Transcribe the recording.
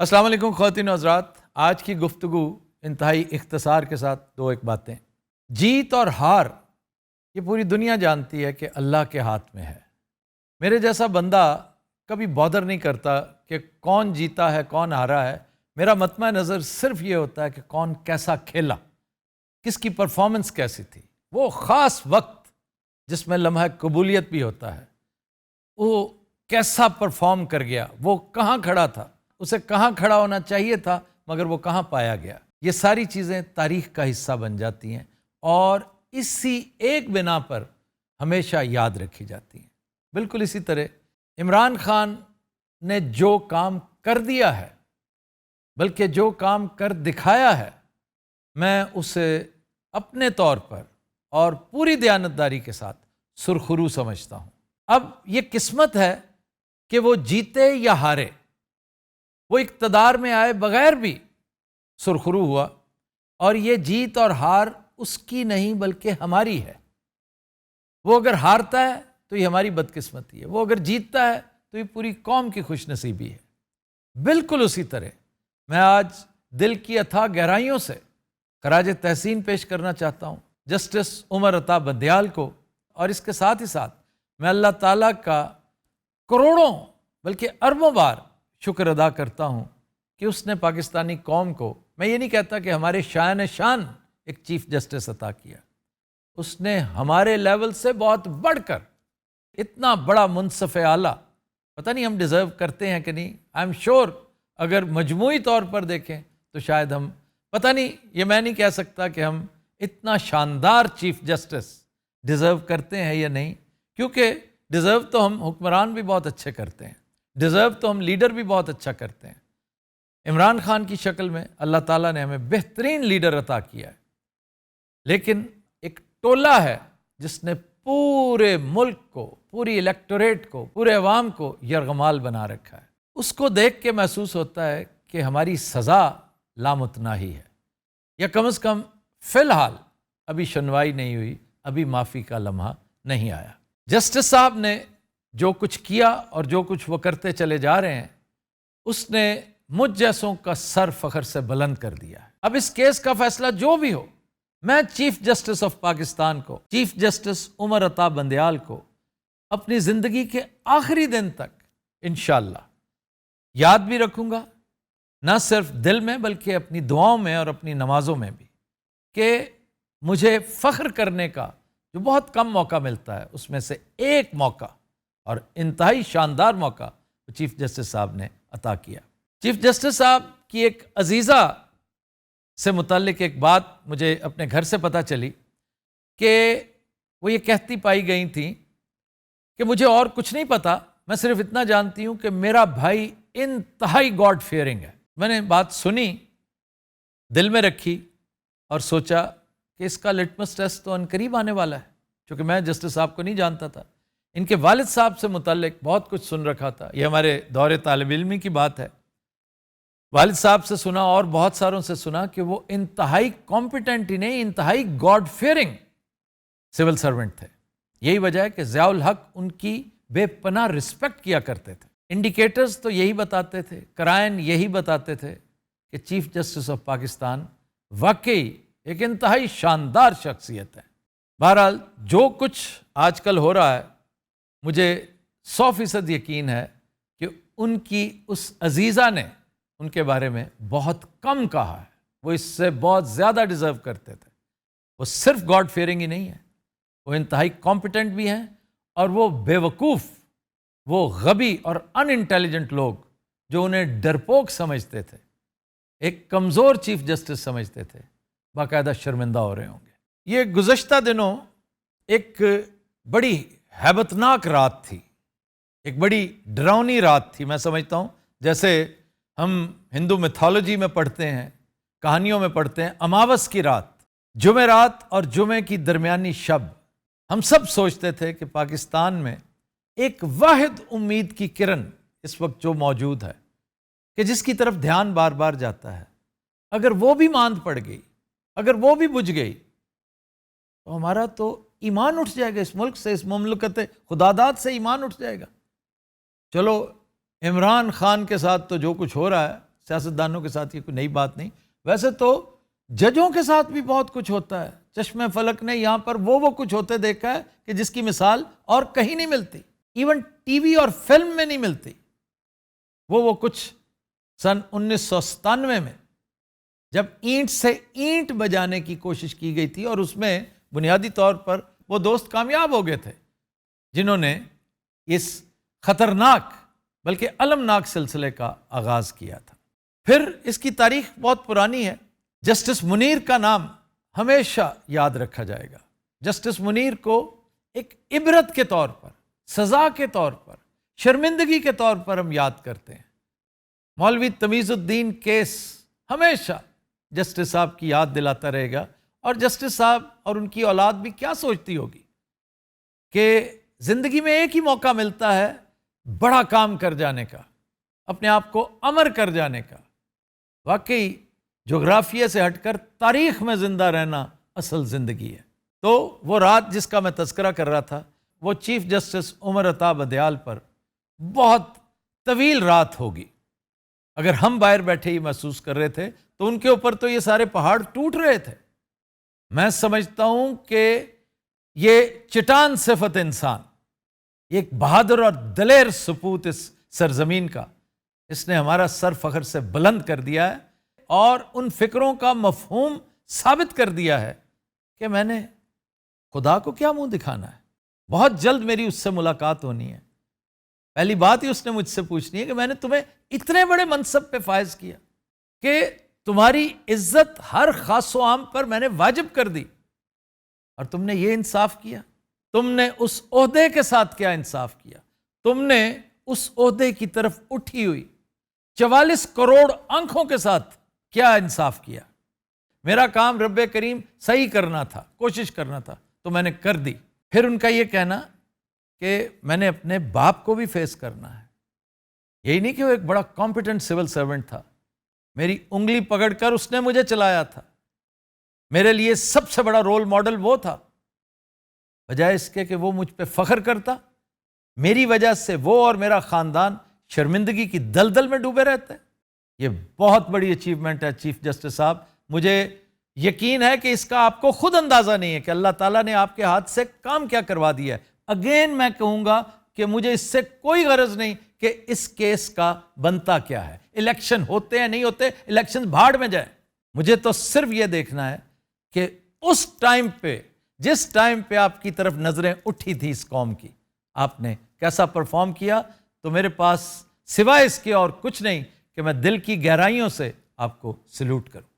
السلام علیکم خواتین و حضرات، آج کی گفتگو انتہائی اختصار کے ساتھ ایک باتیں۔ جیت اور ہار یہ پوری دنیا جانتی ہے کہ اللہ کے ہاتھ میں ہے۔ میرے جیسا بندہ کبھی بادر نہیں کرتا کہ کون جیتا ہے کون ہارا ہے، میرا مطمع نظر صرف یہ ہوتا ہے کہ کون کیسا کھیلا، کس کی پرفارمنس کیسی تھی، وہ خاص وقت جس میں لمحہ قبولیت بھی ہوتا ہے، وہ کیسا پرفارم کر گیا، وہ کہاں کھڑا تھا، اسے کہاں کھڑا ہونا چاہیے تھا مگر وہ کہاں پایا گیا۔ یہ ساری چیزیں تاریخ کا حصہ بن جاتی ہیں اور اسی ایک بنا پر ہمیشہ یاد رکھی جاتی ہیں۔ بالکل اسی طرح عمران خان نے جو کام کر دیا ہے، بلکہ جو کام کر دکھایا ہے، میں اسے اپنے طور پر اور پوری دیانتداری کے ساتھ سرخرو سمجھتا ہوں۔ اب یہ قسمت ہے کہ وہ جیتے یا ہارے، وہ اقتدار میں آئے بغیر بھی سرخرو ہوا، اور یہ جیت اور ہار اس کی نہیں بلکہ ہماری ہے۔ وہ اگر ہارتا ہے تو یہ ہماری بدقسمتی ہے، وہ اگر جیتتا ہے تو یہ پوری قوم کی خوش نصیبی ہے۔ بالکل اسی طرح میں آج دل کی اتھاہ گہرائیوں سے خراج تحسین پیش کرنا چاہتا ہوں جسٹس عمر عطا بندیال کو، اور اس کے ساتھ ہی ساتھ میں اللہ تعالیٰ کا کروڑوں بلکہ اربوں بار شکر ادا کرتا ہوں کہ اس نے پاکستانی قوم کو، میں یہ نہیں کہتا کہ ہمارے شان ایک چیف جسٹس عطا کیا، اس نے ہمارے لیول سے بہت بڑھ کر اتنا بڑا منصف اعلیٰ، پتہ نہیں ہم ڈیزرو کرتے ہیں کہ نہیں، آئی ایم شور اگر مجموعی طور پر دیکھیں تو شاید ہم، پتہ نہیں، یہ میں نہیں کہہ سکتا کہ ہم اتنا شاندار چیف جسٹس ڈیزرو کرتے ہیں یا نہیں، کیونکہ ڈیزرو تو ہم حکمران بھی بہت اچھے کرتے ہیں، ڈیزرو تو ہم لیڈر بھی بہت اچھا کرتے ہیں۔ عمران خان کی شکل میں اللہ تعالیٰ نے ہمیں بہترین لیڈر عطا کیا ہے، لیکن ایک ٹولہ ہے جس نے پورے ملک کو، پوری الیکٹوریٹ کو، پورے عوام کو یرغمال بنا رکھا ہے۔ اس کو دیکھ کے محسوس ہوتا ہے کہ ہماری سزا لامتناہی ہے، یا کم از کم فی الحال ابھی سنوائی نہیں ہوئی، ابھی معافی کا لمحہ نہیں آیا۔ جسٹس صاحب نے جو کچھ کیا اور جو کچھ وہ کرتے چلے جا رہے ہیں، اس نے مجھ جیسوں کا سر فخر سے بلند کر دیا ہے۔ اب اس کیس کا فیصلہ جو بھی ہو، میں چیف جسٹس آف پاکستان کو، چیف جسٹس عمر عطا بندیال کو اپنی زندگی کے آخری دن تک انشاءاللہ یاد بھی رکھوں گا، نہ صرف دل میں بلکہ اپنی دعاؤں میں اور اپنی نمازوں میں بھی، کہ مجھے فخر کرنے کا جو بہت کم موقع ملتا ہے اس میں سے ایک موقع اور انتہائی شاندار موقع چیف جسٹس صاحب نے عطا کیا۔ چیف جسٹس صاحب کی ایک عزیزہ سے متعلق ایک بات مجھے اپنے گھر سے پتہ چلی کہ وہ یہ کہتی پائی گئی تھیں کہ مجھے اور کچھ نہیں پتا، میں صرف اتنا جانتی ہوں کہ میرا بھائی انتہائی گاڈ فیئرنگ ہے۔ میں نے بات سنی، دل میں رکھی اور سوچا کہ اس کا لٹمس ٹیسٹ تو عنقریب آنے والا ہے، چونکہ میں جسٹس صاحب کو نہیں جانتا تھا، ان کے والد صاحب سے متعلق بہت کچھ سن رکھا تھا، یہ ہمارے دور طالب علمی کی بات ہے، والد صاحب سے سنا اور بہت ساروں سے سنا کہ وہ انتہائی کمپیٹنٹ ہی نہیں، انتہائی گاڈ فیئرنگ سول سرونٹ تھے۔ یہی وجہ ہے کہ ضیاء الحق ان کی بے پناہ رسپیکٹ کیا کرتے تھے۔ انڈیکیٹرز تو یہی بتاتے تھے، کرائن یہی بتاتے تھے کہ چیف جسٹس آف پاکستان واقعی ایک انتہائی شاندار شخصیت ہے۔ بہرحال جو کچھ آج کل ہو رہا ہے، مجھے 100% یقین ہے کہ ان کی اس عزیزہ نے ان کے بارے میں بہت کم کہا ہے، وہ اس سے بہت زیادہ ڈیزرو کرتے تھے۔ وہ صرف گاڈ فیئرنگ ہی نہیں ہے، وہ انتہائی کمپیٹنٹ بھی ہیں، اور وہ بے وقوف، وہ غبی اور ان انٹیلیجنٹ لوگ جو انہیں ڈرپوک سمجھتے تھے، ایک کمزور چیف جسٹس سمجھتے تھے، باقاعدہ شرمندہ ہو رہے ہوں گے۔ یہ گزشتہ دنوں ایک بڑی ہیبتناک رات تھی، ایک بڑی ڈراؤنی رات تھی، میں سمجھتا ہوں جیسے ہم ہندو میتھالوجی میں پڑھتے ہیں، کہانیوں میں پڑھتے ہیں، اماوس کی رات، جمعرات اور جمعے کی درمیانی شب، ہم سب سوچتے تھے کہ پاکستان میں ایک واحد امید کی کرن اس وقت جو موجود ہے، کہ جس کی طرف دھیان بار بار جاتا ہے، اگر وہ بھی ماند پڑ گئی، اگر وہ بھی بجھ گئی، تو ہمارا تو ایمان اٹھ جائے گا، اس ملک سے، اس مملکت خداداد سے ایمان اٹھ جائے گا۔ چلو عمران خان کے ساتھ تو جو کچھ ہو رہا ہے سیاستدانوں کے ساتھ یہ کوئی نئی بات نہیں. ویسے تو ججوں کے ساتھ بھی بہت کچھ ہوتا ہے. چشمے فلک نے یہاں پر وہ کچھ ہوتے دیکھا ہے کہ جس کی مثال اور کہیں نہیں ملتی، ایون ٹی وی اور فلم میں نہیں ملتی. وہ کچھ سن 1997 میں جب اینٹ سے اینٹ بجانے کی کوشش کی گئی تھی، اور اس میں بنیادی طور پر وہ دوست کامیاب ہو گئے تھے جنہوں نے اس خطرناک بلکہ المناک سلسلے کا آغاز کیا تھا. پھر اس کی تاریخ بہت پرانی ہے. جسٹس منیر کا نام ہمیشہ یاد رکھا جائے گا. جسٹس منیر کو ایک عبرت کے طور پر، سزا کے طور پر، شرمندگی کے طور پر ہم یاد کرتے ہیں. مولوی تمیز الدین کیس ہمیشہ جسٹس صاحب کی یاد دلاتا رہے گا. اور جسٹس صاحب اور ان کی اولاد بھی کیا سوچتی ہوگی کہ زندگی میں ایک ہی موقع ملتا ہے بڑا کام کر جانے کا، اپنے آپ کو امر کر جانے کا. واقعی جغرافیہ سے ہٹ کر تاریخ میں زندہ رہنا اصل زندگی ہے. تو وہ رات جس کا میں تذکرہ کر رہا تھا، وہ چیف جسٹس عمر عطا بدیال پر بہت طویل رات ہوگی. اگر ہم باہر بیٹھے ہی محسوس کر رہے تھے تو ان کے اوپر تو یہ سارے پہاڑ ٹوٹ رہے تھے. میں سمجھتا ہوں کہ یہ چٹان صفت انسان، یہ ایک بہادر اور دلیر سپوت اس سرزمین کا، اس نے ہمارا سر فخر سے بلند کر دیا ہے اور ان فکروں کا مفہوم ثابت کر دیا ہے کہ میں نے خدا کو کیا منہ دکھانا ہے. بہت جلد میری اس سے ملاقات ہونی ہے. پہلی بات ہی اس نے مجھ سے پوچھنی ہے کہ میں نے تمہیں اتنے بڑے منصب پہ فائز کیا کہ تمہاری عزت ہر خاص و عام پر میں نے واجب کر دی، اور تم نے یہ انصاف کیا؟ تم نے اس عہدے کے ساتھ کیا انصاف کیا؟ تم نے اس عہدے کی طرف اٹھی ہوئی 44 کروڑ آنکھوں کے ساتھ کیا انصاف کیا؟ میرا کام رب کریم صحیح کرنا تھا، کوشش کرنا تھا، تو میں نے کر دی. پھر ان کا یہ کہنا کہ میں نے اپنے باپ کو بھی فیس کرنا ہے. یہی نہیں کہ وہ ایک بڑا کمپیٹنٹ سول سرونٹ تھا، میری انگلی پکڑ کر اس نے مجھے چلایا تھا، میرے لیے سب سے بڑا رول ماڈل وہ تھا. بجائے اس کے کہ وہ مجھ پہ فخر کرتا، میری وجہ سے وہ اور میرا خاندان شرمندگی کی دلدل میں ڈوبے رہتے. یہ بہت بڑی اچیومنٹ ہے چیف جسٹس صاحب. مجھے یقین ہے کہ اس کا آپ کو خود اندازہ نہیں ہے کہ اللہ تعالیٰ نے آپ کے ہاتھ سے کام کیا کروا دیا ہے. اگین میں کہوں گا کہ مجھے اس سے کوئی غرض نہیں کہ اس کیس کا بنتا کیا ہے. الیکشن ہوتے ہیں نہیں ہوتے، الیکشن بھاڑ میں جائیں. مجھے تو صرف یہ دیکھنا ہے کہ اس ٹائم پہ، جس ٹائم پہ آپ کی طرف نظریں اٹھی تھی اس قوم کی، آپ نے کیسا پرفارم کیا. تو میرے پاس سوائے اس کے اور کچھ نہیں کہ میں دل کی گہرائیوں سے آپ کو سلوٹ کروں.